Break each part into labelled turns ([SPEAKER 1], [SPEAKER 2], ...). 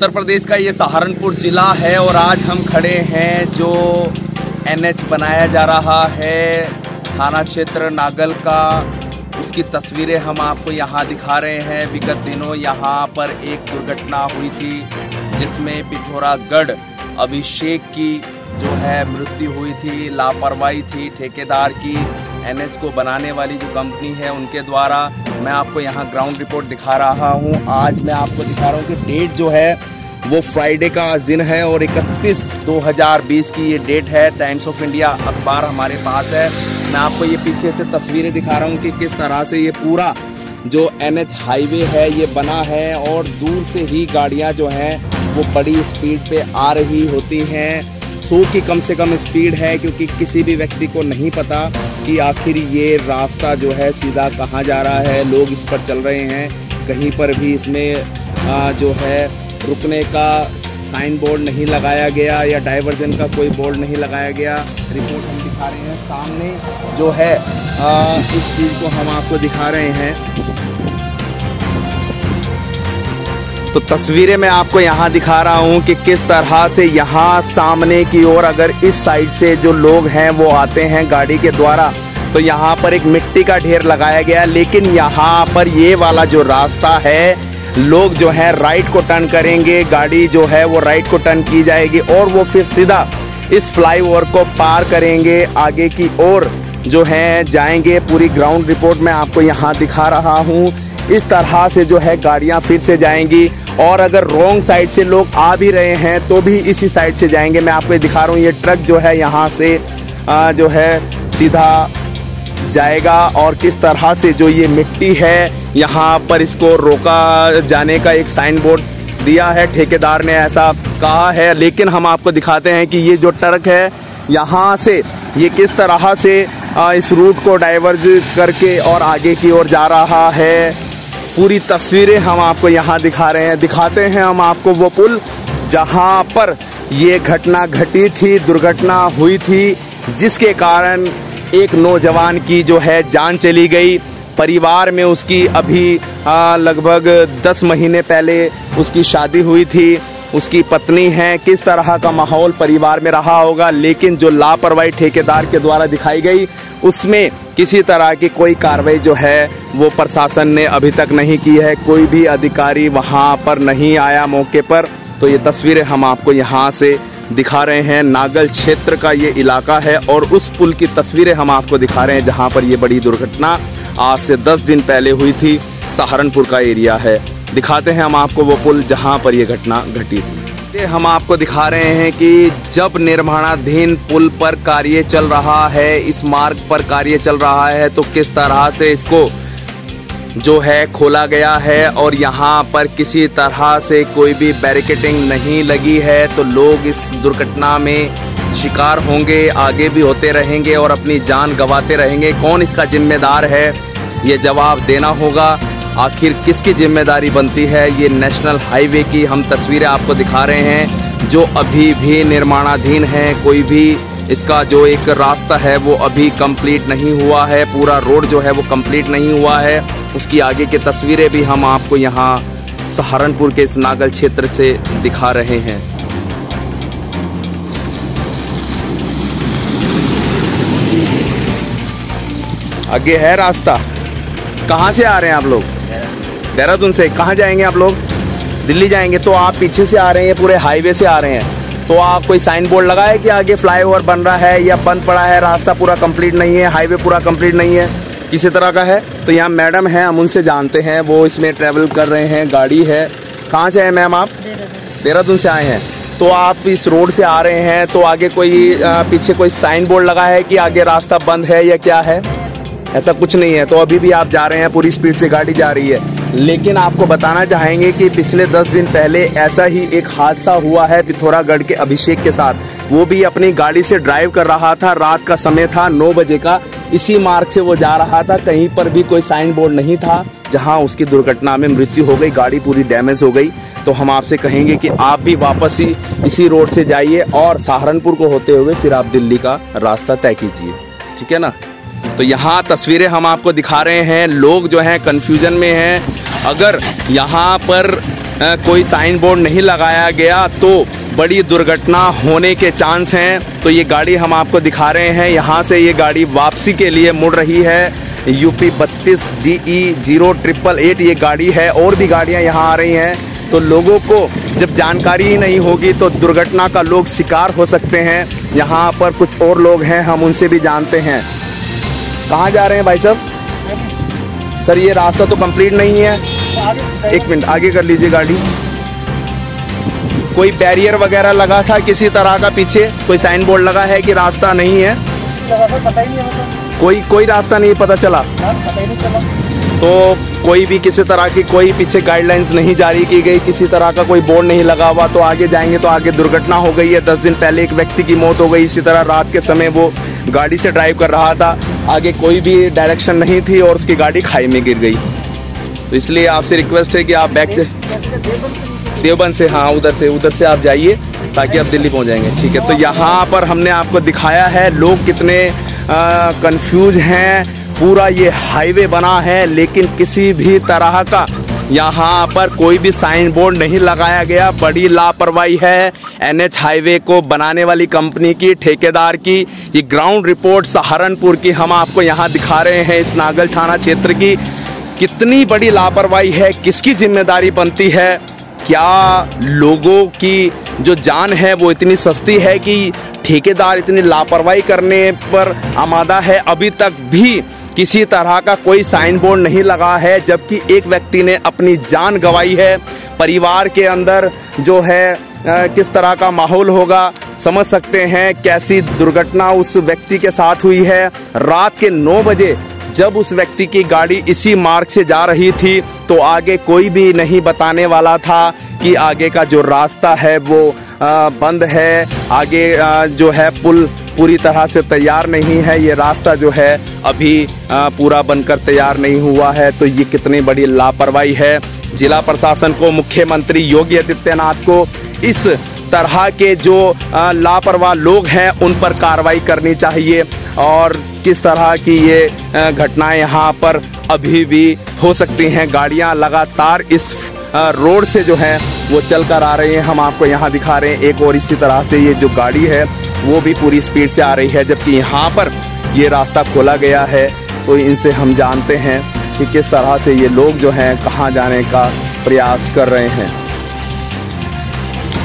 [SPEAKER 1] उत्तर प्रदेश का ये सहारनपुर ज़िला है और आज हम खड़े हैं जो NH बनाया जा रहा है थाना क्षेत्र नागल का, उसकी तस्वीरें हम आपको यहाँ दिखा रहे हैं। विगत दिनों यहाँ पर एक दुर्घटना हुई थी जिसमें पिथौरागढ़ अभिषेक की जो है मृत्यु हुई थी। लापरवाही थी ठेकेदार की, NH को बनाने वाली जो कंपनी है उनके द्वारा। मैं आपको यहाँ ग्राउंड रिपोर्ट दिखा रहा हूँ। आज मैं आपको दिखा रहा हूँ कि डेट जो है वो फ्राइडे का आज दिन है और 31/2020 की ये डेट है। टाइम्स ऑफ इंडिया अखबार हमारे पास है। मैं आपको ये पीछे से तस्वीरें दिखा रहा हूँ कि किस तरह से ये पूरा जो NH हाईवे है ये बना है और दूर से ही गाड़ियाँ जो हैं वो बड़ी स्पीड पे आ रही होती हैं। 100 की कम से कम स्पीड है, क्योंकि किसी भी व्यक्ति को नहीं पता कि आखिर ये रास्ता जो है सीधा कहाँ जा रहा है। लोग इस पर चल रहे हैं, कहीं पर भी इसमें जो है रुकने का साइन बोर्ड नहीं लगाया गया या डाइवर्जन का कोई बोर्ड नहीं लगाया गया। रिपोर्ट हम दिखा रहे हैं सामने जो है इस चीज़ को हम आपको दिखा रहे हैं। तो तस्वीरें मैं आपको यहाँ दिखा रहा हूँ कि किस तरह से यहाँ सामने की ओर अगर इस साइड से जो लोग हैं वो आते हैं गाड़ी के द्वारा, तो यहाँ पर एक मिट्टी का ढेर लगाया गया। लेकिन यहाँ पर ये वाला जो रास्ता है, लोग जो है राइट को टर्न करेंगे, गाड़ी जो है वो राइट को टर्न की जाएगी और वो फिर सीधा इस फ्लाईओवर को पार करेंगे, आगे की ओर जो है जाएंगे। पूरी ग्राउंड रिपोर्ट मैं आपको यहाँ दिखा रहा हूँ। इस तरह से जो है गाड़ियाँ फिर से जाएंगी और अगर रॉन्ग साइड से लोग आ भी रहे हैं तो भी इसी साइड से जाएंगे। मैं आपको दिखा रहा हूँ ये ट्रक जो है यहाँ से जो है सीधा जाएगा और किस तरह से जो ये मिट्टी है यहाँ पर इसको रोका जाने का एक साइन बोर्ड दिया है। ठेकेदार ने ऐसा कहा है, लेकिन हम आपको दिखाते हैं कि ये जो ट्रक है यहाँ से ये किस तरह से इस रूट को डाइवर्ज करके और आगे की ओर जा रहा है। पूरी तस्वीरें हम आपको यहाँ दिखा रहे हैं। दिखाते हैं हम आपको वो पुल जहाँ पर ये घटना घटी थी, दुर्घटना हुई थी, जिसके कारण एक नौजवान की जो है जान चली गई। परिवार में उसकी अभी लगभग 10 महीने पहले उसकी शादी हुई थी, उसकी पत्नी है। किस तरह का माहौल परिवार में रहा होगा, लेकिन जो लापरवाही ठेकेदार के द्वारा दिखाई गई उसमें किसी तरह की कोई कार्रवाई जो है वो प्रशासन ने अभी तक नहीं की है। कोई भी अधिकारी वहां पर नहीं आया मौके पर। तो ये तस्वीरें हम आपको यहाँ से दिखा रहे हैं। नागल क्षेत्र का ये इलाका है और उस पुल की तस्वीरें हम आपको दिखा रहे हैं जहाँ पर ये बड़ी दुर्घटना आज से 10 दिन पहले हुई थी। सहारनपुर का एरिया है। दिखाते हैं हम आपको वो पुल जहाँ पर ये घटना घटी थी। हम आपको दिखा रहे हैं कि जब निर्माणाधीन पुल पर कार्य चल रहा है, इस मार्ग पर कार्य चल रहा है, तो किस तरह से इसको जो है खोला गया है और यहाँ पर किसी तरह से कोई भी बैरिकेडिंग नहीं लगी है। तो लोग इस दुर्घटना में शिकार होंगे, आगे भी होते रहेंगे और अपनी जान गंवाते रहेंगे। कौन इसका जिम्मेदार है, ये जवाब देना होगा। आखिर किसकी जिम्मेदारी बनती है। ये नेशनल हाईवे की हम तस्वीरें आपको दिखा रहे हैं जो अभी भी निर्माणाधीन है। कोई भी इसका जो एक रास्ता है वो अभी कंप्लीट नहीं हुआ है, पूरा रोड जो है वो कंप्लीट नहीं हुआ है। उसकी आगे की तस्वीरें भी हम आपको यहाँ सहारनपुर के इस नागल क्षेत्र से दिखा रहे हैं। आगे है रास्ता। कहाँ से आ रहे हैं आप लोग? देहरादून से। कहाँ जाएंगे आप लोग? दिल्ली जाएंगे। तो आप पीछे से आ रहे हैं, पूरे हाईवे से आ रहे हैं, तो आप कोई साइन बोर्ड लगाए कि आगे फ्लाईओवर बन रहा है या बंद पड़ा है, रास्ता पूरा कंप्लीट नहीं है, हाईवे पूरा कंप्लीट नहीं है, किसी तरह का है? तो यहाँ मैडम है, हम उनसे जानते हैं, वो इसमें ट्रेवल कर रहे हैं, गाड़ी है। कहाँ से हैं मैम आप? देहरादून से आए हैं। तो आप इस रोड से आ रहे हैं, तो आगे कोई पीछे कोई साइन बोर्ड लगा है कि आगे रास्ता बंद है या क्या है? ऐसा कुछ नहीं है। तो अभी भी आप जा रहे हैं, पूरी स्पीड से गाड़ी जा रही है। लेकिन आपको बताना चाहेंगे कि पिछले 10 दिन पहले ऐसा ही एक हादसा हुआ है पिथौरागढ़ के अभिषेक के साथ। वो भी अपनी गाड़ी से ड्राइव कर रहा था, रात का समय था, 9 बजे का। इसी मार्ग से वो जा रहा था, कहीं पर भी कोई साइन बोर्ड नहीं था, जहां उसकी दुर्घटना में मृत्यु हो गई, गाड़ी पूरी डैमेज हो गई। तो हम आपसे कहेंगे कि आप भी वापस ही इसी रोड से जाइए और सहारनपुर को होते हुए फिर आप दिल्ली का रास्ता तय कीजिए, ठीक है ना। तो यहाँ तस्वीरें हम आपको दिखा रहे हैं। लोग जो हैं कंफ्यूजन में हैं। अगर यहाँ पर कोई साइन बोर्ड नहीं लगाया गया तो बड़ी दुर्घटना होने के चांस हैं। तो ये गाड़ी हम आपको दिखा रहे हैं, यहाँ से ये गाड़ी वापसी के लिए मुड़ रही है। यूपी 32 DE 0888 ये गाड़ी है। और भी गाड़ियाँ यहाँ आ रही हैं। तो लोगों को जब जानकारी ही नहीं होगी तो दुर्घटना का लोग शिकार हो सकते हैं। यहाँ पर कुछ और लोग हैं, हम उनसे भी जानते हैं। कहाँ जा रहे हैं भाई साहब? सर ये रास्ता तो कंप्लीट नहीं है। एक मिनट आगे कर लीजिए गाड़ी। कोई बैरियर वगैरह लगा था किसी तरह का? पीछे कोई साइन बोर्ड लगा है कि रास्ता नहीं है?
[SPEAKER 2] पता ही नहीं है।
[SPEAKER 1] कोई रास्ता नहीं पता चला?
[SPEAKER 2] पता ही नहीं चला।
[SPEAKER 1] तो कोई भी किसी तरह की कोई पीछे गाइडलाइंस नहीं जारी की गई, किसी तरह का कोई बोर्ड नहीं लगा हुआ। तो आगे जाएंगे तो आगे दुर्घटना हो गई है। 10 दिन पहले एक व्यक्ति की मौत हो गई। इसी तरह रात के समय वो गाड़ी से ड्राइव कर रहा था, आगे कोई भी डायरेक्शन नहीं थी और उसकी गाड़ी खाई में गिर गई। तो इसलिए आपसे रिक्वेस्ट है कि आप बैक से देवबंद से, हाँ उधर से आप जाइए ताकि आप दिल्ली पहुंच जाएंगे। ठीक है। तो यहाँ पर हमने आपको दिखाया है लोग कितने कंफ्यूज हैं। पूरा ये हाईवे बना है लेकिन किसी भी तरह का यहाँ पर कोई भी साइन बोर्ड नहीं लगाया गया। बड़ी लापरवाही है NH हाईवे को बनाने वाली कंपनी की, ठेकेदार की। ये ग्राउंड रिपोर्ट सहारनपुर की हम आपको यहाँ दिखा रहे हैं, इस नागल थाना क्षेत्र की। कितनी बड़ी लापरवाही है, किसकी जिम्मेदारी बनती है? क्या लोगों की जो जान है वो इतनी सस्ती है कि ठेकेदार इतनी लापरवाही करने पर आमादा है? अभी तक भी किसी तरह का कोई साइन बोर्ड नहीं लगा है, जबकि एक व्यक्ति ने अपनी जान गंवाई है। परिवार के अंदर जो है किस तरह का माहौल होगा समझ सकते हैं। कैसी दुर्घटना उस व्यक्ति के साथ हुई है। रात के 9 बजे जब उस व्यक्ति की गाड़ी इसी मार्ग से जा रही थी तो आगे कोई भी नहीं बताने वाला था कि आगे का जो रास्ता है वो बंद है। आगे जो है पुल पूरी तरह से तैयार नहीं है। ये रास्ता जो है अभी पूरा बनकर तैयार नहीं हुआ है। तो ये कितनी बड़ी लापरवाही है। जिला प्रशासन को, मुख्यमंत्री योगी आदित्यनाथ को इस तरह के जो लापरवाह लोग हैं उन पर कार्रवाई करनी चाहिए। और किस तरह की ये घटनाएं यहाँ पर अभी भी हो सकती हैं। गाड़ियाँ लगातार इस रोड से जो है वो चल कर आ रही हैं। हम आपको यहाँ दिखा रहे हैं एक और इसी तरह से ये जो गाड़ी है वो भी पूरी स्पीड से आ रही है, जबकि यहाँ पर ये रास्ता खोला गया है। तो इनसे हम जानते हैं कि किस तरह से ये लोग जो हैं कहाँ जाने का प्रयास कर रहे हैं।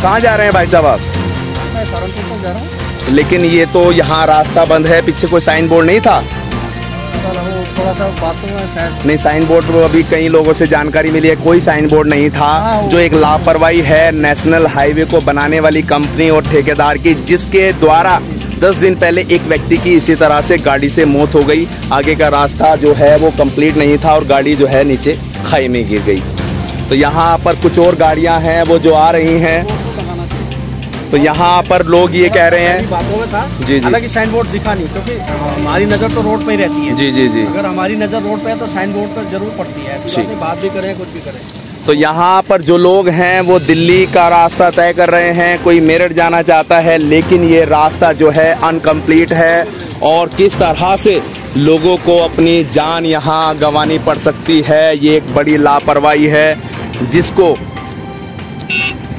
[SPEAKER 1] कहाँ जा रहे हैं भाई साहब आप?
[SPEAKER 2] मैं सहारनपुर जा रहा हूँ।
[SPEAKER 1] लेकिन ये तो यहाँ रास्ता बंद है, पीछे कोई साइन बोर्ड नहीं था?
[SPEAKER 2] थोड़ा सा बातों में शायद
[SPEAKER 1] नहीं, साइन बोर्ड तो अभी कई लोगों से जानकारी मिली है, कोई साइन बोर्ड नहीं था। जो एक लापरवाही है नेशनल हाईवे को बनाने वाली कंपनी और ठेकेदार की, जिसके द्वारा 10 दिन पहले एक व्यक्ति की इसी तरह से गाड़ी से मौत हो गई। आगे का रास्ता जो है वो कंप्लीट नहीं था और गाड़ी जो है नीचे खाई में गिर गई। तो यहाँ पर कुछ और गाड़ियाँ हैं वो जो आ रही हैं। तो यहाँ पर लोग ये कह रहे हैं,
[SPEAKER 2] बातों में था
[SPEAKER 1] जी,
[SPEAKER 2] हालांकि साइन बोर्ड दिखा नहीं, क्योंकि हमारी नजर तो रोड पे ही रहती है।
[SPEAKER 1] जी।
[SPEAKER 2] अगर हमारी नजर रोड पे है तो साइन बोर्ड पर जरूर पड़ती है। बात भी करें कुछ भी करें।
[SPEAKER 1] तो यहाँ पर जो लोग हैं वो दिल्ली का रास्ता तय कर रहे हैं, कोई मेरठ जाना चाहता है, लेकिन ये रास्ता जो है अनकम्प्लीट है। और किस तरह से लोगों को अपनी जान यहाँ गंवानी पड़ सकती है, ये एक बड़ी लापरवाही है, जिसको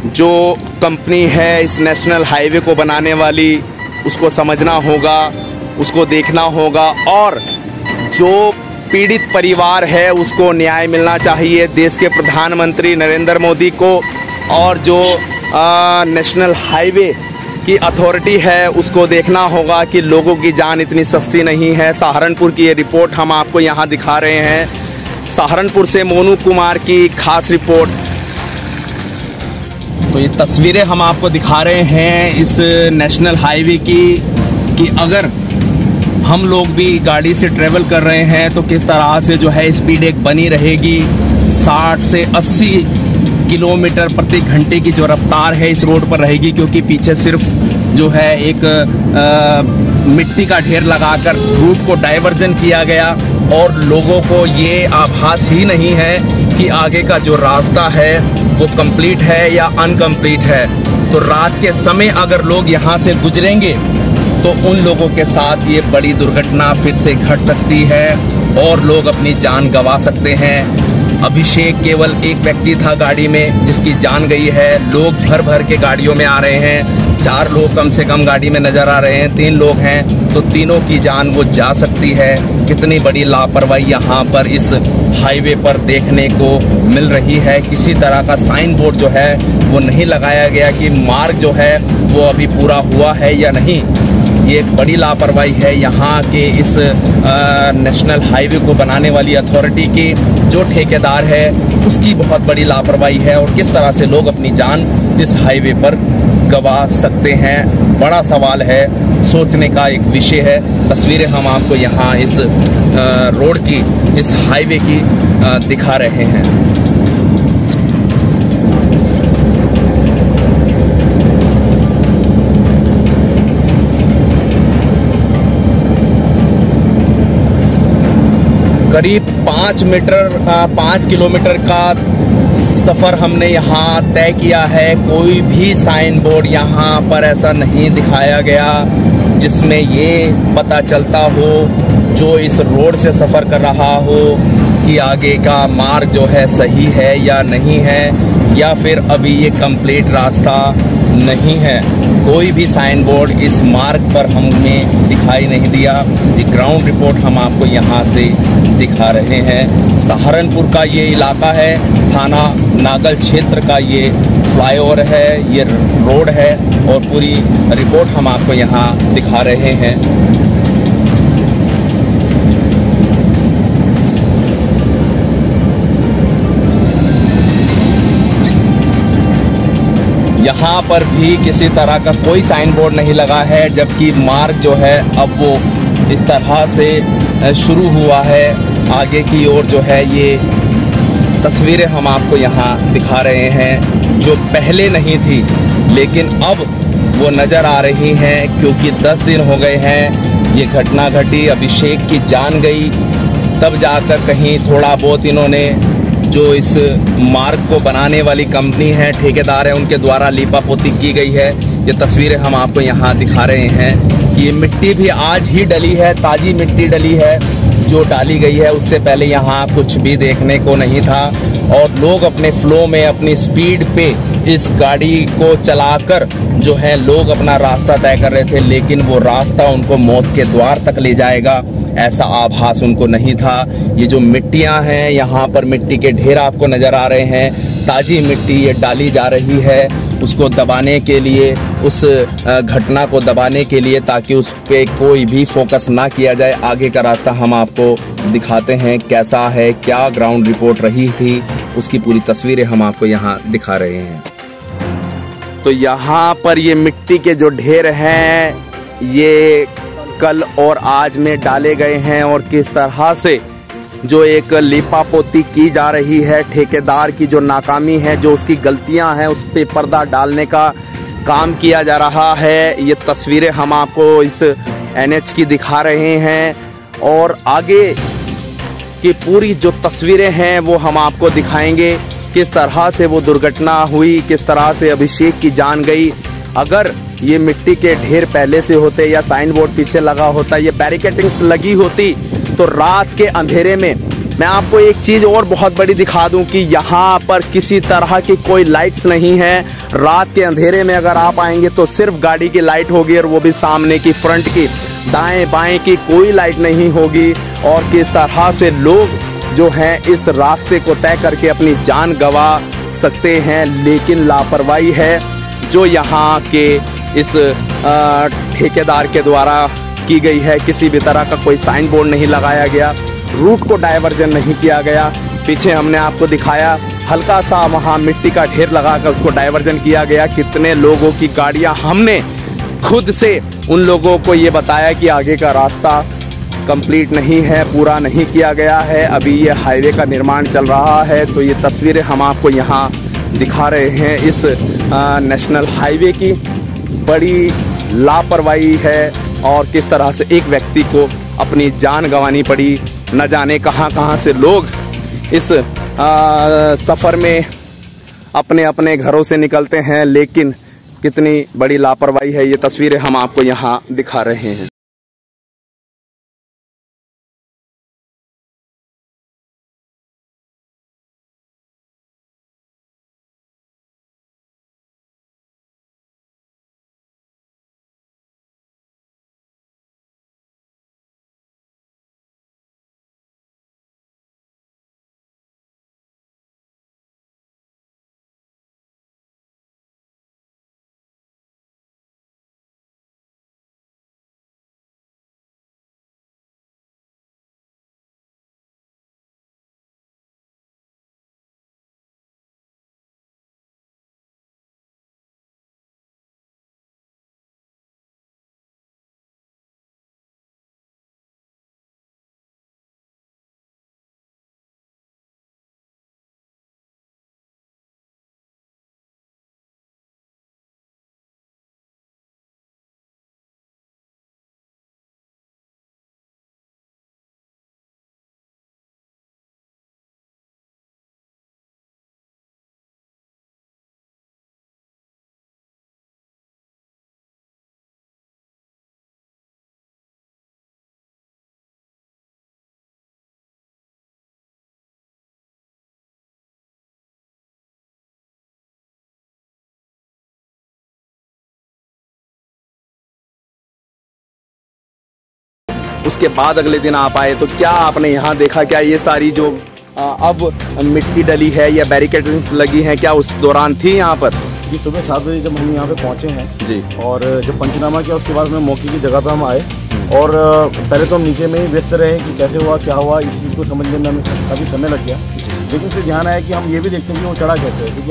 [SPEAKER 1] जो कंपनी है इस नेशनल हाईवे को बनाने वाली उसको समझना होगा, उसको देखना होगा। और जो पीड़ित परिवार है उसको न्याय मिलना चाहिए। देश के प्रधानमंत्री नरेंद्र मोदी को और जो नेशनल हाईवे की अथॉरिटी है उसको देखना होगा कि लोगों की जान इतनी सस्ती नहीं है। सहारनपुर की ये रिपोर्ट हम आपको यहाँ दिखा रहे हैं। सहारनपुर से मोनू कुमार की खास रिपोर्ट। तो ये तस्वीरें हम आपको दिखा रहे हैं इस नेशनल हाईवे की, कि अगर हम लोग भी गाड़ी से ट्रेवल कर रहे हैं तो किस तरह से जो है स्पीड एक बनी रहेगी। 60 से 80 किलोमीटर प्रति घंटे की जो रफ्तार है इस रोड पर रहेगी, क्योंकि पीछे सिर्फ जो है एक मिट्टी का ढेर लगाकर रूट को डाइवर्जन किया गया और लोगों को ये आभास ही नहीं है कि आगे का जो रास्ता है वो कंप्लीट है या अनकम्प्लीट है। तो रात के समय अगर लोग यहाँ से गुजरेंगे तो उन लोगों के साथ ये बड़ी दुर्घटना फिर से घट सकती है और लोग अपनी जान गंवा सकते हैं। अभिषेक केवल एक व्यक्ति था गाड़ी में जिसकी जान गई है। लोग भर भर के गाड़ियों में आ रहे हैं। 4 लोग कम से कम गाड़ी में नजर आ रहे हैं। 3 लोग हैं तो तीनों की जान वो जा सकती है। कितनी बड़ी लापरवाही यहाँ पर इस हाईवे पर देखने को मिल रही है। किसी तरह का साइन बोर्ड जो है वो नहीं लगाया गया कि मार्ग जो है वो अभी पूरा हुआ है या नहीं। ये एक बड़ी लापरवाही है यहाँ के इस नेशनल हाईवे को बनाने वाली अथॉरिटी की। जो ठेकेदार है उसकी बहुत बड़ी लापरवाही है और किस तरह से लोग अपनी जान इस हाईवे पर गवा सकते हैं, बड़ा सवाल है, सोचने का एक विषय है। तस्वीरें हम आपको यहाँ इस रोड की, इस हाईवे की दिखा रहे हैं। करीब 5 किलोमीटर का सफ़र हमने यहाँ तय किया है। कोई भी साइन बोर्ड यहाँ पर ऐसा नहीं दिखाया गया जिसमें ये पता चलता हो, जो इस रोड से सफ़र कर रहा हो, कि आगे का मार्ग जो है सही है या नहीं है, या फिर अभी ये कंप्लीट रास्ता नहीं है। कोई भी साइन बोर्ड इस मार्ग पर हमें दिखाई नहीं दिया। ये ग्राउंड रिपोर्ट हम आपको यहाँ से दिखा रहे हैं। सहारनपुर का ये इलाका है, थाना नागल क्षेत्र का ये फ्लाईओवर है, ये रोड है और पूरी रिपोर्ट हम आपको यहाँ दिखा रहे हैं। यहाँ पर भी किसी तरह का कोई साइन बोर्ड नहीं लगा है, जबकि मार्ग जो है अब वो इस तरह से शुरू हुआ है। आगे की ओर जो है ये तस्वीरें हम आपको यहाँ दिखा रहे हैं, जो पहले नहीं थी लेकिन अब वो नज़र आ रही हैं, क्योंकि 10 दिन हो गए हैं ये घटना घटी। अभिषेक की जान गई, तब जाकर कहीं थोड़ा बहुत इन्होंने, जो इस मार्ग को बनाने वाली कंपनी है, ठेकेदार है, उनके द्वारा लीपापोती की गई है। ये तस्वीरें हम आपको यहाँ दिखा रहे हैं कि ये मिट्टी भी आज ही डली है, ताज़ी मिट्टी डली है जो डाली गई है। उससे पहले यहाँ कुछ भी देखने को नहीं था और लोग अपने फ्लो में, अपनी स्पीड पे इस गाड़ी को चलाकर जो है लोग अपना रास्ता तय कर रहे थे, लेकिन वो रास्ता उनको मौत के द्वार तक ले जाएगा ऐसा आभास उनको नहीं था। ये जो मिट्टियां हैं, यहाँ पर मिट्टी के ढेर आपको नजर आ रहे हैं। ताजी मिट्टी ये डाली जा रही है उसको दबाने के लिए, उस घटना को दबाने के लिए, ताकि उस पे कोई भी फोकस ना किया जाए। आगे का रास्ता हम आपको दिखाते हैं कैसा है, क्या ग्राउंड रिपोर्ट रही थी, उसकी पूरी तस्वीरें हम आपको यहाँ दिखा रहे हैं। तो यहाँ पर ये मिट्टी के जो ढेर हैं ये कल और आज में डाले गए हैं और किस तरह से जो एक लीपापोती की जा रही है, ठेकेदार की जो नाकामी है, जो उसकी गलतियां हैं, उस पे पर्दा डालने का काम किया जा रहा है। ये तस्वीरें हम आपको इस NH की दिखा रहे हैं और आगे की पूरी जो तस्वीरें हैं वो हम आपको दिखाएंगे, किस तरह से वो दुर्घटना हुई, किस तरह से अभिषेक की जान गई। अगर ये मिट्टी के ढेर पहले से होते या साइन बोर्ड पीछे लगा होता, ये बैरिकेडिंग्स लगी होती, तो रात के अंधेरे में मैं आपको एक चीज और बहुत बड़ी दिखा दूं कि यहाँ पर किसी तरह की कोई लाइट्स नहीं है। रात के अंधेरे में अगर आप आएंगे तो सिर्फ गाड़ी की लाइट होगी और वो भी सामने की, फ्रंट की, दाएं बाएं की कोई लाइट नहीं होगी। और किस तरह से लोग जो हैं इस रास्ते को तय करके अपनी जान गंवा सकते हैं, लेकिन लापरवाही है जो यहाँ के इस ठेकेदार के द्वारा की गई है। किसी भी तरह का कोई साइन बोर्ड नहीं लगाया गया, रूट को डायवर्जन नहीं किया गया। पीछे हमने आपको दिखाया हल्का सा वहाँ मिट्टी का ढेर लगाकर उसको डायवर्जन किया गया। कितने लोगों की गाड़ियाँ, हमने खुद से उन लोगों को ये बताया कि आगे का रास्ता कंप्लीट नहीं है, पूरा नहीं किया गया है, अभी ये हाईवे का निर्माण चल रहा है। तो ये तस्वीरें हम आपको यहाँ दिखा रहे हैं इस नेशनल हाईवे की। बड़ी लापरवाही है और किस तरह से एक व्यक्ति को अपनी जान गंवानी पड़ी। न जाने कहां कहां से लोग इस सफ़र में अपने अपने घरों से निकलते हैं, लेकिन कितनी बड़ी लापरवाही है। ये तस्वीरें हम आपको यहाँ दिखा रहे हैं। उसके बाद अगले दिन आप आए, तो क्या आपने यहाँ देखा? क्या ये सारी जो अब मिट्टी डली है या बैरिकेड्स लगी हैं, क्या उस दौरान थी यहाँ पर?
[SPEAKER 3] जी, सुबह 7 बजे जब हम यहाँ पे पहुँचे हैं
[SPEAKER 1] जी,
[SPEAKER 3] और जब पंचनामा किया उसके बाद में मौके की जगह पर हम आए और पहले तो हम नीचे में ही व्यस्त रहे कि कैसे हुआ, क्या हुआ, इस चीज़ को समझने में हमें काफ़ी समय लग गया। लेकिन फिर ध्यान आया कि हम ये भी देखते हैं कि वो चढ़ा कैसे है, क्योंकि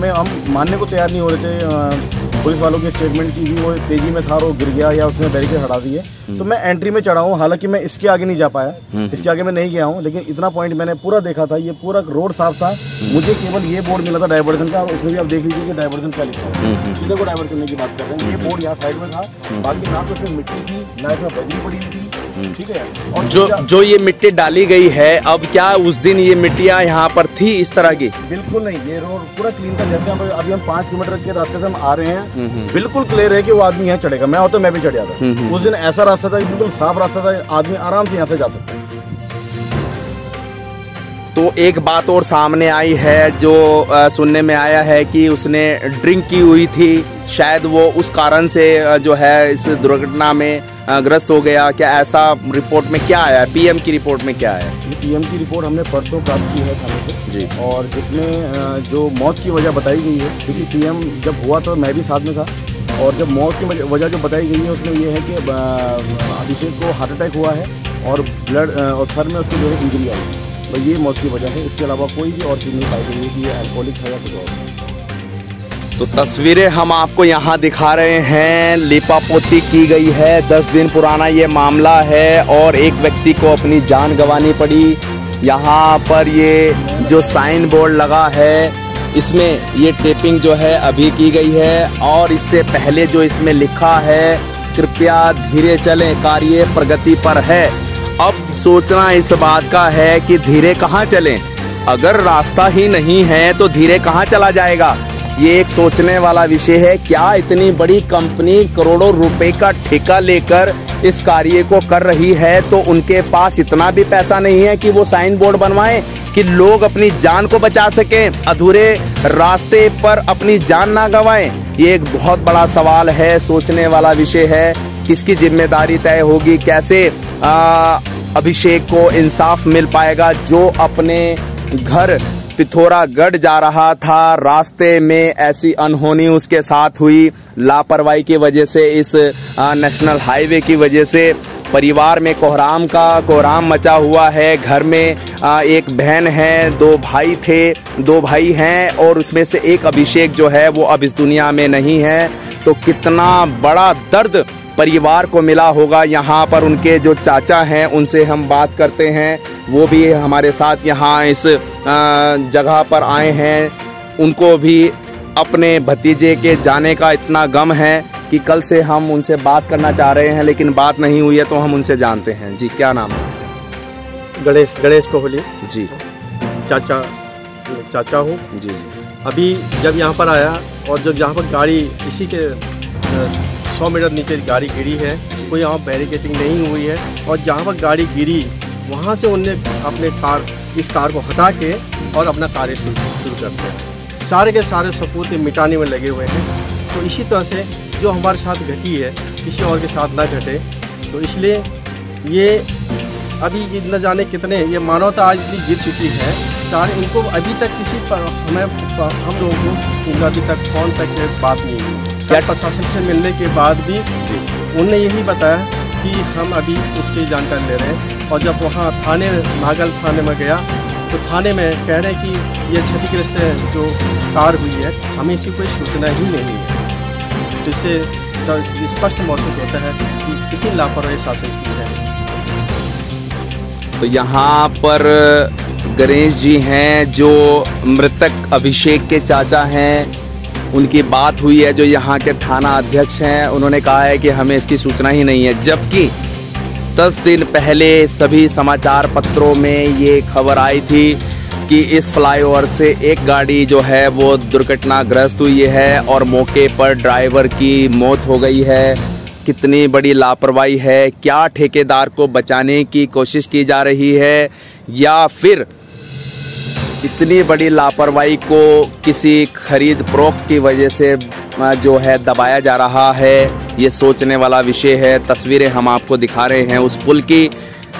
[SPEAKER 3] हम मानने को तैयार नहीं हो रहे थे। पुलिस वालों के स्टेटमेंट की भी वो तेजी में था और वो गिर गया या उसने बैरिकेड हटा दिए। तो मैं एंट्री में चढ़ा हूँ, हालांकि मैं इसके आगे नहीं जा पाया, इसके आगे मैं नहीं गया हूँ, लेकिन इतना पॉइंट मैंने पूरा देखा था। ये पूरा रोड साफ था, मुझे केवल ये बोर्ड मिला था डाइवर्जन का, और उसमें भी आप देख लीजिए कि डाइवर्जन क्या लिखा है, सीधे को डाइवर्ट करने की बात कर रहे हैं। ये बोर्ड यहाँ साइड में था, बाकी ना तो उसमें मिट्टी थी ना इसमें बजरी पड़ी थी, ठीक है। और
[SPEAKER 1] जो ये मिट्टी डाली गई है, अब क्या उस दिन ये मिट्टियाँ यहाँ पर थी इस तरह की?
[SPEAKER 3] बिल्कुल नहीं, ये रोड पूरा क्लीन था। जैसे अभी हम 5 किलोमीटर के रास्ते से हम आ रहे हैं, बिल्कुल क्लियर है कि वो आदमी यहाँ चढ़ेगा। मैं होता मैं भी चढ़ जाता। उस दिन ऐसा रास्ता था, बिल्कुल साफ रास्ता था, आदमी आराम से यहाँ से जा सकता है।
[SPEAKER 1] तो एक बात और सामने आई है, जो सुनने में आया है कि उसने ड्रिंक की हुई थी, शायद वो उस कारण से जो है इस दुर्घटना में ग्रस्त हो गया। क्या ऐसा रिपोर्ट में क्या आया? पीएम की रिपोर्ट में क्या है?
[SPEAKER 3] पीएम की रिपोर्ट हमने परसों प्राप्त की है थाने से
[SPEAKER 1] जी, और
[SPEAKER 3] जिसमें जो मौत की वजह बताई गई है, क्योंकि पीएम जब हुआ तो मैं भी साथ में था, और जब मौत की वजह जो बताई गई है उसमें ये है कि अभिषेक को हार्ट अटैक हुआ है और ब्लड और सर में उसकी जो है इंजरी आई है, तो ये मौत की वजह है। इसके अलावा कोई भी और चीज़ नहीं पाई गई है कि ये अल्कोहलिक है या कुछ और।
[SPEAKER 1] तो तस्वीरें हम आपको यहाँ दिखा रहे हैं, लिपापोती की गई है। 10 दिन पुराना ये मामला है और एक व्यक्ति को अपनी जान गंवानी पड़ी। यहाँ पर ये जो साइन बोर्ड लगा है, इसमें ये टेपिंग जो है अभी की गई है, और इससे पहले जो इसमें लिखा है, कृपया धीरे चलें, कार्य प्रगति पर है। अब सोचना इस बात का है कि धीरे कहाँ चलें? अगर रास्ता ही नहीं है तो धीरे कहाँ चला जाएगा? ये एक सोचने वाला विषय है। क्या इतनी बड़ी कंपनी करोड़ों रुपए का ठेका लेकर इस कार्य को कर रही है, तो उनके पास इतना भी पैसा नहीं है कि वो साइन बोर्ड बनवाएं कि लोग अपनी जान को बचा सकें, अधूरे रास्ते पर अपनी जान ना गंवाएं? ये एक बहुत बड़ा सवाल है, सोचने वाला विषय है। किसकी जिम्मेदारी तय होगी? कैसे अभिषेक को इंसाफ मिल पाएगा, जो अपने घर पिथौरागढ़ जा रहा था, रास्ते में ऐसी अनहोनी उसके साथ हुई, लापरवाही की वजह से, इस नेशनल हाईवे की वजह से परिवार में कोहराम मचा हुआ है। घर में एक बहन है, 2 भाई थे, 2 भाई हैं, और उसमें से एक अभिषेक जो है वो अब इस दुनिया में नहीं है। तो कितना बड़ा दर्द परिवार को मिला होगा। यहाँ पर उनके जो चाचा हैं, उनसे हम बात करते हैं, वो भी हमारे साथ यहाँ इस जगह पर आए हैं। उनको भी अपने भतीजे के जाने का इतना गम है कि कल से हम उनसे बात करना चाह रहे हैं, लेकिन बात नहीं हुई है, तो हम उनसे जानते हैं। जी, क्या नाम है?
[SPEAKER 4] गणेश कोहली
[SPEAKER 1] जी।
[SPEAKER 4] चाचा हूँ
[SPEAKER 1] जी।
[SPEAKER 4] अभी जब यहाँ पर आया और जब यहाँ पर गाड़ी इसी के 100 मीटर नीचे गाड़ी गिरी है, कोई यहाँ बैरिकेडिंग नहीं हुई है, और जहाँ पर गाड़ी गिरी वहाँ से उनने अपने इस कार को हटा के और अपना कार्य शुरू कर दिया। सारे के सारे सबूत मिटाने में लगे हुए हैं। तो इसी तरह से जो हमारे साथ घटी है, किसी और के साथ ना घटे। तो इसलिए ये अभी न जाने कितने, ये मानवता आज इतनी गिर चुकी है, सारे इनको अभी तक किसी पर हम लोगों को अभी तक फोन तक बात नहीं हुई। क्या प्रशासन से मिलने के बाद भी उन्होंने यही बताया कि हम अभी इसकी जानकारी ले रहे हैं। और जब वहाँ नागल थाने में गया तो थाने में कह रहे हैं कि ये क्षतिग्रस्त जो कार हुई है, हमें इसकी कोई सूचना ही नहीं है। जिससे स्पष्ट महसूस होता है कि कितनी लापरवाही शासन की है।
[SPEAKER 1] तो यहाँ पर गणेश जी हैं, जो मृतक अभिषेक के चाचा हैं, उनकी बात हुई है, जो यहाँ के थाना अध्यक्ष हैं। उन्होंने कहा है कि हमें इसकी सूचना ही नहीं है, जबकि 10 दिन पहले सभी समाचार पत्रों में ये खबर आई थी कि इस फ्लाईओवर से एक गाड़ी जो है वो दुर्घटनाग्रस्त हुई है और मौके पर ड्राइवर की मौत हो गई है। कितनी बड़ी लापरवाही है! क्या ठेकेदार को बचाने की कोशिश की जा रही है, या फिर इतनी बड़ी लापरवाही को किसी खरीद फरोख्त की वजह से जो है दबाया जा रहा है, ये सोचने वाला विषय है। तस्वीरें हम आपको दिखा रहे हैं उस पुल की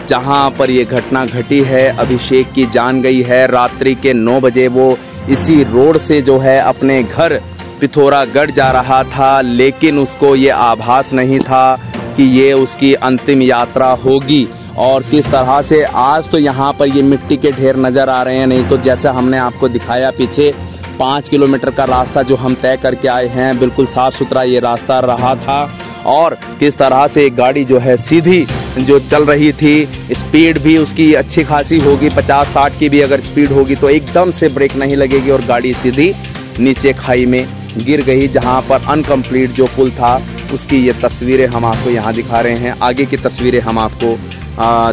[SPEAKER 1] जहां पर ये घटना घटी है। अभिषेक की जान गई है। रात्रि के 9 बजे वो इसी रोड से जो है अपने घर पिथौरागढ़ जा रहा था, लेकिन उसको ये आभास नहीं था कि ये उसकी अंतिम यात्रा होगी। और किस तरह से आज तो यहाँ पर ये मिट्टी के ढेर नज़र आ रहे हैं, नहीं तो जैसा हमने आपको दिखाया पीछे 5 किलोमीटर का रास्ता जो हम तय करके आए हैं, बिल्कुल साफ़ सुथरा ये रास्ता रहा था। और किस तरह से एक गाड़ी जो है सीधी जो चल रही थी, स्पीड भी उसकी अच्छी खासी होगी, 50-60 की भी अगर स्पीड होगी तो एकदम से ब्रेक नहीं लगेगी और गाड़ी सीधी नीचे खाई में गिर गई, जहां पर अनकम्प्लीट जो पुल था उसकी ये तस्वीरें हम आपको यहाँ दिखा रहे हैं। आगे की तस्वीरें हम आपको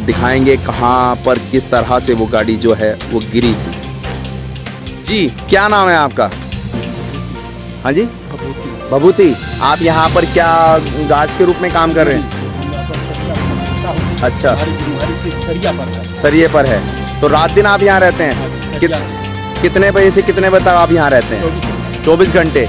[SPEAKER 1] दिखाएंगे कहाँ पर किस तरह से वो गाड़ी जो है वो गिरी थी। जी, क्या नाम है आपका? हाँ जी, भभूति। आप यहाँ पर क्या गार्ड्स के रूप में काम कर रहे हैं? अच्छा, सरिये पर है। तो रात दिन आप यहाँ रहते हैं? कितने बजे से कितने बजे तक आप यहाँ रहते हैं? 24 घंटे।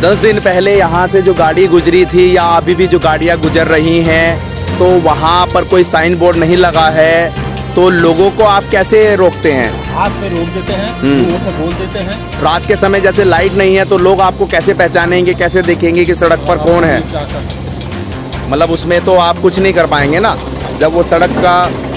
[SPEAKER 1] 10 दिन पहले यहाँ से जो गाड़ी गुजरी थी या अभी भी जो गाड़ियाँ गुजर रही हैं, तो वहाँ पर कोई साइन बोर्ड नहीं लगा है, तो लोगों को आप कैसे रोकते हैं?
[SPEAKER 2] हाथ में रोक देते हैं, मुंह से बोल देते हैं।
[SPEAKER 1] रात के समय जैसे लाइट नहीं है तो लोग आपको कैसे पहचानेंगे, कैसे देखेंगे कि सड़क पर कौन है? मतलब उसमें तो आप कुछ नहीं कर पाएंगे ना, जब वो सड़क का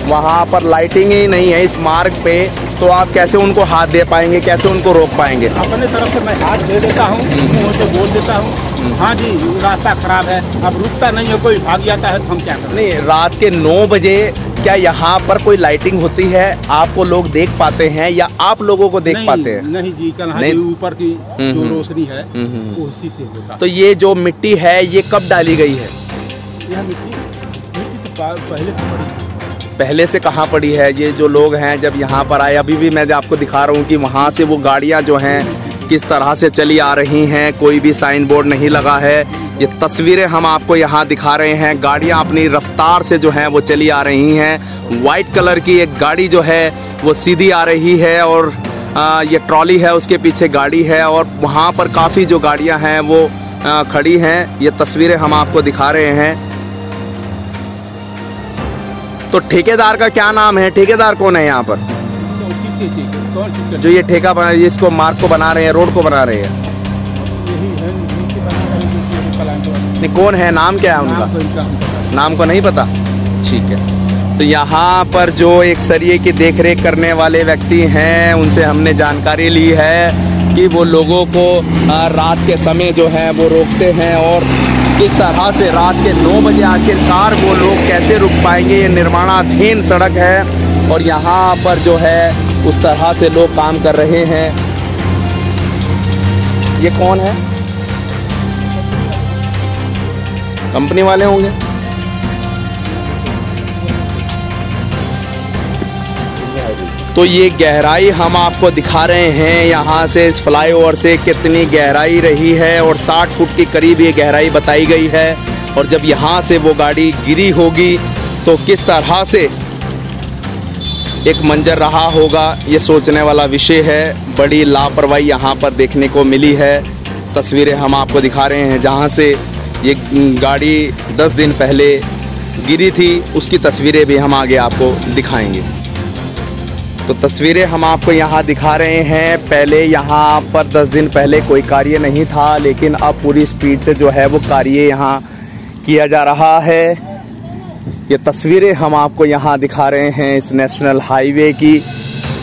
[SPEAKER 1] वहाँ पर लाइटिंग ही नहीं है इस मार्ग पे, तो आप कैसे उनको हाथ दे पाएंगे, कैसे उनको रोक पाएंगे?
[SPEAKER 2] अपने तरफ से मैं हाथ दे देता हूँ, मुंह से बोल देता हूँ, हाँ जी रास्ता खराब है, अब रुकता नहीं है, कोई भाग जाता है तो हम क्या करें? नहीं,
[SPEAKER 1] रात के 9 बजे क्या यहाँ पर कोई लाइटिंग होती है? आपको लोग देख पाते हैं या आप लोगों को देख पाते हैं?
[SPEAKER 2] नहीं जी, कल ऊपर की जो रोशनी है उसी से होता।
[SPEAKER 1] तो ये जो मिट्टी है ये कब डाली गई है?
[SPEAKER 2] यह मिट्टी तो पहले से पड़ी।
[SPEAKER 1] पहले से कहाँ पड़ी है? ये जो लोग हैं जब यहाँ पर आए, अभी भी मैं आपको दिखा रहा हूँ कि वहाँ से वो गाड़ियाँ जो हैं किस तरह से चली आ रही हैं, कोई भी साइन बोर्ड नहीं लगा है। ये तस्वीरें हम आपको यहाँ दिखा रहे हैं, गाड़ियाँ अपनी रफ्तार से जो हैं वो चली आ रही हैं। वाइट कलर की एक गाड़ी जो है वो सीधी आ रही है और ये ट्रॉली है, उसके पीछे गाड़ी है और वहाँ पर काफ़ी जो गाड़ियाँ हैं वो खड़ी हैं। ये तस्वीरें हम आपको दिखा रहे हैं। तो ठेकेदार का क्या नाम है? ठेकेदार कौन है यहाँ पर जो ये ठेका बना, इसको मार्ग को बना रहे हैं, रोड को बना रहे हैं? नहीं, कौन है? नाम क्या है उनका? नाम को नहीं पता? ठीक है। तो यहाँ पर जो एक सरिये की देखरेख करने वाले व्यक्ति हैं, उनसे हमने जानकारी ली है कि वो लोगों को रात के समय जो है वो रोकते हैं और किस तरह से रात के 9 बजे आखिरकार वो लोग कैसे रुक पाएंगे। ये निर्माणाधीन सड़क है और यहाँ पर जो है उस तरह से लोग काम कर रहे हैं। ये कौन है? कंपनी वाले होंगे। तो ये गहराई हम आपको दिखा रहे हैं यहाँ से, इस फ्लाईओवर से कितनी गहराई रही है और 60 फुट के करीब ये गहराई बताई गई है। और जब यहाँ से वो गाड़ी गिरी होगी तो किस तरह से एक मंजर रहा होगा, ये सोचने वाला विषय है। बड़ी लापरवाही यहाँ पर देखने को मिली है। तस्वीरें हम आपको दिखा रहे हैं जहाँ से ये गाड़ी 10 दिन पहले गिरी थी, उसकी तस्वीरें भी हम आगे आपको दिखाएंगे। तो तस्वीरें हम आपको यहाँ दिखा रहे हैं। पहले यहाँ पर 10 दिन पहले कोई कार्य नहीं था, लेकिन अब पूरी स्पीड से जो है वो कार्य यहाँ किया जा रहा है। ये तस्वीरें हम आपको यहाँ दिखा रहे हैं इस नेशनल हाईवे की,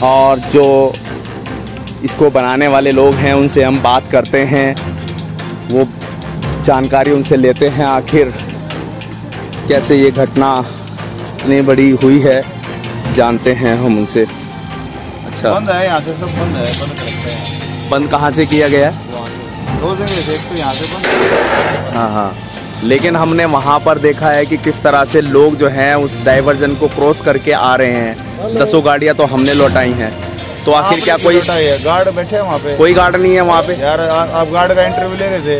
[SPEAKER 1] और जो इसको बनाने वाले लोग हैं उनसे हम बात करते हैं, वो जानकारी उनसे लेते हैं आखिर कैसे ये घटना इतनी बड़ी हुई है, जानते हैं हम उनसे। अच्छा,
[SPEAKER 3] बंद है यहाँ से, सब बंद है, बंद करते हैं।
[SPEAKER 1] बंद कहाँ से किया गया है?
[SPEAKER 3] 2 जगह से, एक तो यहाँ से बंद।
[SPEAKER 1] हाँ हाँ, लेकिन हमने वहाँ पर देखा है कि किस तरह से लोग जो हैं उस डाइवर्जन को क्रॉस करके आ रहे हैं। 10 गाड़ियाँ तो हमने लौटाई हैं। तो आखिर क्या कोई
[SPEAKER 3] गार्ड बैठे हैं वहाँ पे?
[SPEAKER 1] कोई गार्ड नहीं है वहाँ पे
[SPEAKER 3] यार। आप गार्ड का इंटरव्यू ले रहे थे?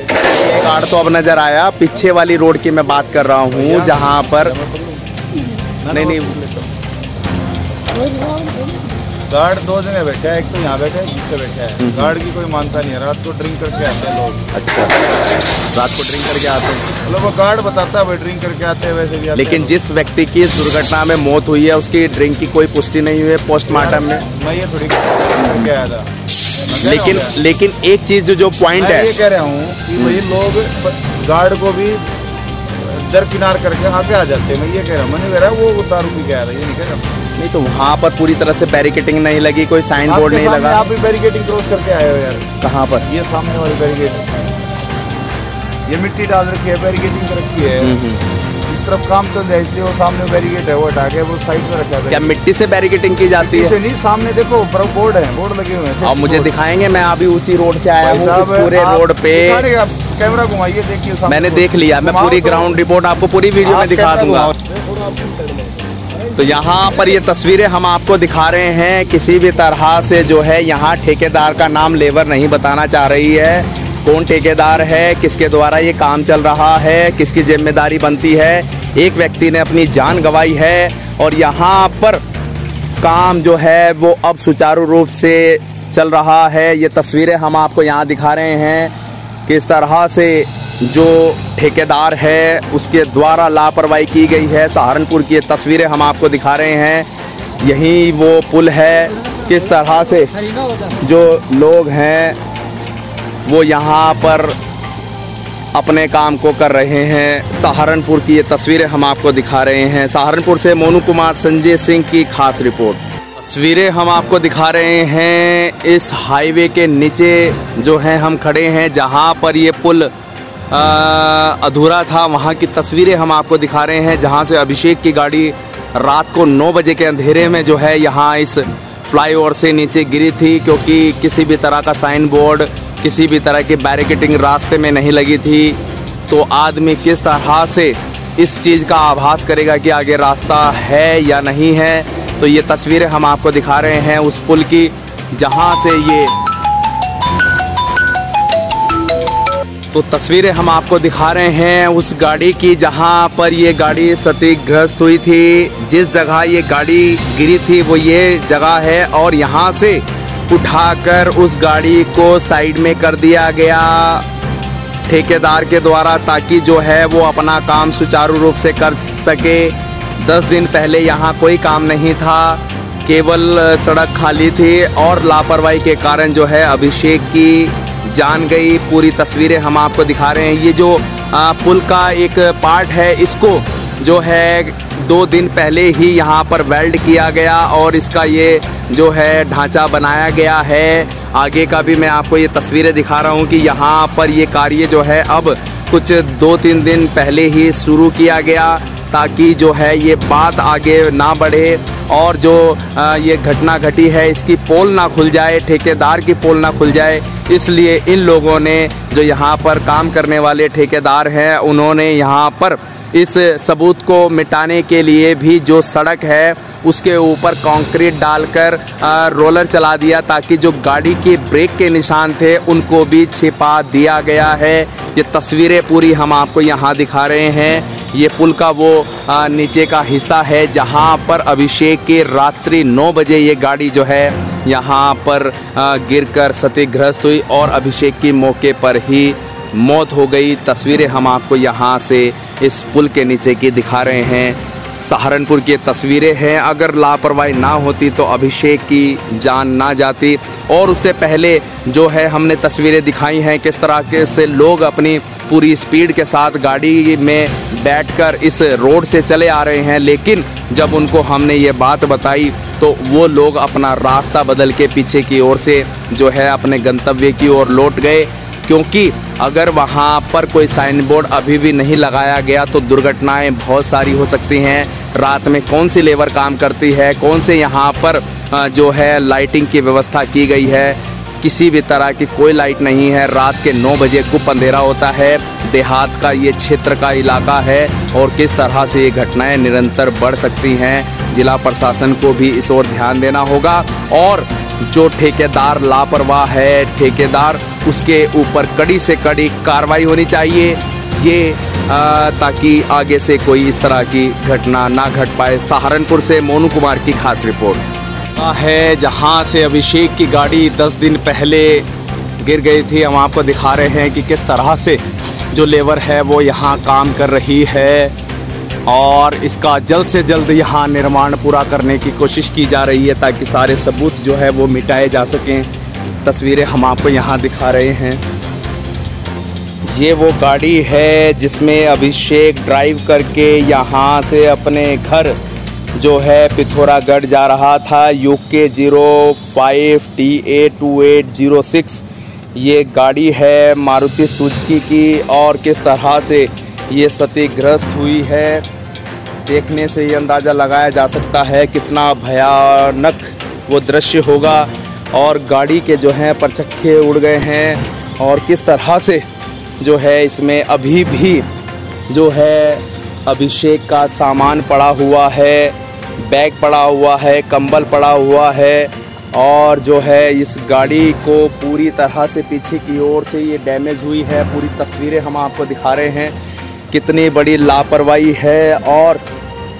[SPEAKER 1] एक गार्ड तो अब नजर आया, पीछे वाली रोड की मैं बात कर रहा हूँ जहाँ पर नहीं
[SPEAKER 5] गार्ड दो जगह बैठा है, एक तो यहाँ बैठा है, पीछे बैठा है। गार्ड की कोई मानता नहीं है, रात को ड्रिंक करके आते हैं लोग।
[SPEAKER 1] अच्छा, रात को ड्रिंक करके आते हैं,
[SPEAKER 5] मतलब वो गार्ड बताता है भाई ड्रिंक करके आते हैं, वैसे भी आते
[SPEAKER 1] लेकिन
[SPEAKER 5] हैं।
[SPEAKER 1] जिस व्यक्ति की इस दुर्घटना में मौत हुई है उसकी ड्रिंक की कोई पुष्टि नहीं हुई है पोस्टमार्टम में।
[SPEAKER 5] मैं ये थोड़ी करके आया था,
[SPEAKER 1] लेकिन एक चीज जो पॉइंट
[SPEAKER 5] मैं
[SPEAKER 1] है,
[SPEAKER 5] ये कह रहा हूँ कि भाई लोग गार्ड को भी दरकिनार करके आगे आ जाते हैं। मैं ये कह रहा हूँ, मैं नहीं कह रहा वो दारू पी के आया था, ये नहीं कह रहा।
[SPEAKER 1] नहीं तो वहाँ पर पूरी तरह से बैरिकेटिंग नहीं लगी, कोई साइन बोर्ड नहीं लगा।
[SPEAKER 5] आप भी बैरिकेटिंग क्रॉस करके आए हो यार।
[SPEAKER 1] कहाँ पर?
[SPEAKER 5] ये सामने वाली बैरिकेड, ये मिट्टी डाल रखी है, बैरिकेटिंग कर रखी है। इस तरफ काम चल रहा है इसलिए वो सामने बैरिकेड है, वो हटा के वो साइड में रखा है।
[SPEAKER 1] क्या मिट्टी से बैरिकेटिंग की जाती है?
[SPEAKER 5] नहीं, सामने देखो बोर्ड है, बोर्ड लगे हुए हैं।
[SPEAKER 1] और मुझे दिखाएंगे, मैं अभी उसी रोड से आया हूँ, पूरे रोड पे
[SPEAKER 5] कैमरा घुमाइए, देखिए।
[SPEAKER 1] मैंने देख लिया, मैं पूरी ग्राउंड रिपोर्ट आपको पूरी वीडियो में दिखा दूंगा। तो यहाँ पर ये तस्वीरें हम आपको दिखा रहे हैं, किसी भी तरह से जो है यहाँ ठेकेदार का नाम लेबर नहीं बताना चाह रही है। कौन ठेकेदार है, किसके द्वारा ये काम चल रहा है, किसकी जिम्मेदारी बनती है। एक व्यक्ति ने अपनी जान गंवाई है और यहाँ पर काम जो है वो अब सुचारू रूप से चल रहा है। ये तस्वीरें हम आपको यहाँ दिखा रहे हैं, किस तरह से जो ठेकेदार है उसके द्वारा लापरवाही की गई है। सहारनपुर की ये तस्वीरें हम आपको दिखा रहे हैं। यही वो पुल है, किस तरह से जो लोग हैं वो यहाँ पर अपने काम को कर रहे हैं। सहारनपुर की ये तस्वीरें हम आपको दिखा रहे हैं। सहारनपुर से मोनू कुमार, संजय सिंह की खास रिपोर्ट। तस्वीरें हम आपको दिखा रहे हैं, इस हाईवे के नीचे जो है हम खड़े हैं, जहाँ पर ये पुल अधूरा था, वहाँ की तस्वीरें हम आपको दिखा रहे हैं, जहाँ से अभिषेक की गाड़ी रात को 9 बजे के अंधेरे में जो है यहाँ इस फ्लाईओवर से नीचे गिरी थी, क्योंकि किसी भी तरह का साइन बोर्ड, किसी भी तरह की बैरिकेटिंग रास्ते में नहीं लगी थी। तो आदमी किस तरह से इस चीज़ का आभास करेगा कि आगे रास्ता है या नहीं है। तो ये तस्वीरें हम आपको दिखा रहे हैं उस पुल की, जहाँ से ये तस्वीरें हम आपको दिखा रहे हैं उस गाड़ी की, जहाँ पर ये गाड़ी क्षतिग्रस्त हुई थी। जिस जगह ये गाड़ी गिरी थी वो ये जगह है, और यहाँ से उठाकर उस गाड़ी को साइड में कर दिया गया ठेकेदार के द्वारा, ताकि जो है वो अपना काम सुचारू रूप से कर सके। 10 दिन पहले यहाँ कोई काम नहीं था, केवल सड़क खाली थी, और लापरवाही के कारण जो है अभिषेक की जान गई। पूरी तस्वीरें हम आपको दिखा रहे हैं। ये जो पुल का एक पार्ट है, इसको जो है 2 दिन पहले ही यहाँ पर वेल्ड किया गया और इसका ये जो है ढांचा बनाया गया है। आगे का भी मैं आपको ये तस्वीरें दिखा रहा हूँ कि यहाँ पर ये कार्य जो है अब कुछ 2-3 दिन पहले ही शुरू किया गया, ताकि जो है ये बात आगे ना बढ़े और जो ये घटना घटी है इसकी पोल ना खुल जाए, ठेकेदार की पोल ना खुल जाए। इसलिए इन लोगों ने, जो यहाँ पर काम करने वाले ठेकेदार हैं, उन्होंने यहाँ पर इस सबूत को मिटाने के लिए भी जो सड़क है उसके ऊपर कंक्रीट डालकर रोलर चला दिया, ताकि जो गाड़ी के ब्रेक के निशान थे उनको भी छिपा दिया गया है। ये तस्वीरें पूरी हम आपको यहाँ दिखा रहे हैं। ये पुल का वो नीचे का हिस्सा है जहाँ पर अभिषेक की रात्रि 9 बजे ये गाड़ी जो है यहाँ पर गिरकर क्षतिग्रस्त हुई और अभिषेक की मौके पर ही मौत हो गई। तस्वीरें हम आपको यहाँ से इस पुल के नीचे की दिखा रहे हैं। सहारनपुर की तस्वीरें हैं। अगर लापरवाही ना होती तो अभिषेक की जान ना जाती। और उससे पहले जो है हमने तस्वीरें दिखाई हैं किस तरह के से लोग अपनी पूरी स्पीड के साथ गाड़ी में बैठकर इस रोड से चले आ रहे हैं, लेकिन जब उनको हमने ये बात बताई तो वो लोग अपना रास्ता बदल के पीछे की ओर से जो है अपने गंतव्य की ओर लौट गए, क्योंकि अगर वहाँ पर कोई साइन बोर्ड अभी भी नहीं लगाया गया तो दुर्घटनाएं बहुत सारी हो सकती हैं। रात में कौन सी लेबर काम करती है, कौन से यहाँ पर जो है लाइटिंग की व्यवस्था की गई है, किसी भी तरह की कोई लाइट नहीं है। रात के 9 बजे गुप अंधेरा होता है। देहात का ये क्षेत्र का इलाका है और किस तरह से ये घटनाएं निरंतर बढ़ सकती हैं। जिला प्रशासन को भी इस ओर ध्यान देना होगा और जो ठेकेदार लापरवाह है, ठेकेदार उसके ऊपर कड़ी से कड़ी कार्रवाई होनी चाहिए, ये ताकि आगे से कोई इस तरह की घटना ना घट पाए। सहारनपुर से मोनू कुमार की खास रिपोर्ट। है जहां से अभिषेक की गाड़ी 10 दिन पहले गिर गई थी। हम आपको दिखा रहे हैं कि किस तरह से जो लेबर है वो यहाँ काम कर रही है और इसका जल्द से जल्द यहाँ निर्माण पूरा करने की कोशिश की जा रही है ताकि सारे सबूत जो है वो मिटाए जा सकें। तस्वीरें हम आपको यहाँ दिखा रहे हैं। ये वो गाड़ी है जिसमें अभिषेक ड्राइव करके यहाँ से अपने घर जो है पिथौरागढ़ जा रहा था। UK 05 TA2806 ये गाड़ी है मारुति सुजुकी की और किस तरह से ये क्षतिग्रस्त हुई है देखने से ये अंदाज़ा लगाया जा सकता है कितना भयानक वो दृश्य होगा। और गाड़ी के जो हैं परचक्के उड़ गए हैं और किस तरह से जो है इसमें अभी भी जो है अभिषेक का सामान पड़ा हुआ है, बैग पड़ा हुआ है, कंबल पड़ा हुआ है और जो है इस गाड़ी को पूरी तरह से पीछे की ओर से ये डैमेज हुई है। पूरी तस्वीरें हम आपको दिखा रहे हैं कितनी बड़ी लापरवाही है और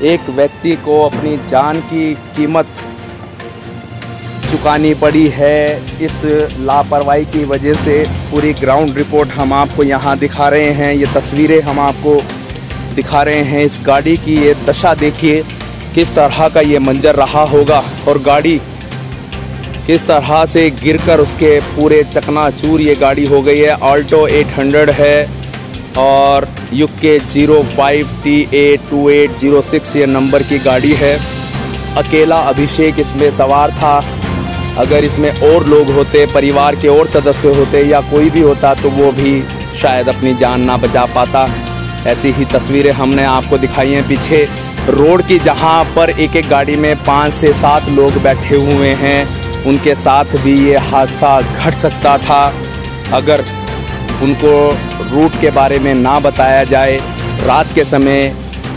[SPEAKER 1] एक व्यक्ति को अपनी जान की कीमत चुकानी पड़ी है इस लापरवाही की वजह से। पूरी ग्राउंड रिपोर्ट हम आपको यहाँ दिखा रहे हैं, ये तस्वीरें हम आपको दिखा रहे हैं। इस गाड़ी की ये दशा देखिए किस तरह का ये मंजर रहा होगा और गाड़ी किस तरह से गिरकर उसके पूरे चकनाचूर ये गाड़ी हो गई है। ऑल्टो 800 है और UK 05 TA2806 ये नंबर की गाड़ी है। अकेला अभिषेक इसमें सवार था। अगर इसमें और लोग होते, परिवार के और सदस्य होते या कोई भी होता तो वो भी शायद अपनी जान ना बचा पाता। ऐसी ही तस्वीरें हमने आपको दिखाई हैं पीछे रोड की, जहां पर एक एक गाड़ी में 5 से 7 लोग बैठे हुए हैं। उनके साथ भी ये हादसा घट सकता था अगर उनको रूट के बारे में ना बताया जाए। रात के समय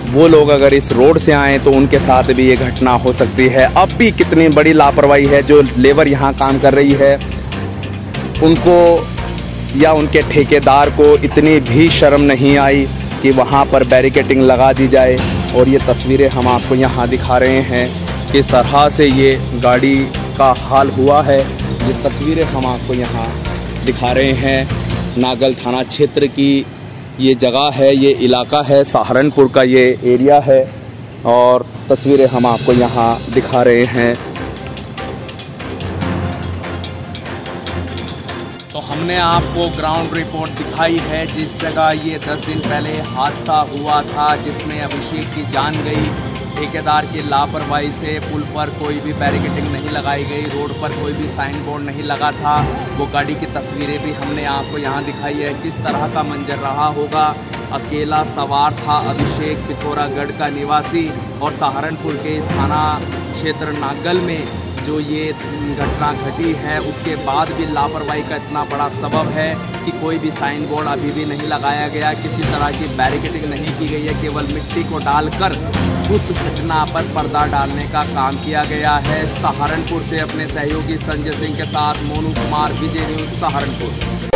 [SPEAKER 1] वो लोग अगर इस रोड से आएँ तो उनके साथ भी ये घटना हो सकती है। अब भी कितनी बड़ी लापरवाही है। जो लेबर यहाँ काम कर रही है उनको या उनके ठेकेदार को इतनी भी शर्म नहीं आई कि वहाँ पर बैरिकेडिंग लगा दी जाए। और ये तस्वीरें हम आपको यहाँ दिखा रहे हैं किस तरह से ये गाड़ी का हाल हुआ है। ये तस्वीरें हम आपको यहाँ दिखा रहे हैं। नागल थाना क्षेत्र की ये जगह है, ये इलाका है, सहारनपुर का ये एरिया है और तस्वीरें हम आपको यहाँ दिखा रहे हैं। तो हमने आपको ग्राउंड रिपोर्ट दिखाई है जिस जगह ये 10 दिन पहले हादसा हुआ था जिसमें अभिषेक की जान गई। ठेकेदार की लापरवाही से पुल पर कोई भी बैरिकेडिंग नहीं लगाई गई, रोड पर कोई भी साइन बोर्ड नहीं लगा था। वो गाड़ी की तस्वीरें भी हमने आपको यहाँ दिखाई है किस तरह का मंजर रहा होगा। अकेला सवार था अभिषेक, पिथौरागढ़ का निवासी और सहारनपुर के इस थाना क्षेत्र नागल में जो ये घटना घटी है उसके बाद भी लापरवाही का इतना बड़ा सबब है कि कोई भी साइन बोर्ड अभी भी नहीं लगाया गया, किसी तरह की बैरिकेडिंग नहीं की गई है। केवल मिट्टी को डालकर उस घटना पर पर्दा डालने का काम किया गया है। सहारनपुर से अपने सहयोगी संजय सिंह के साथ मोनू कुमार, विजय न्यूज़, सहारनपुर।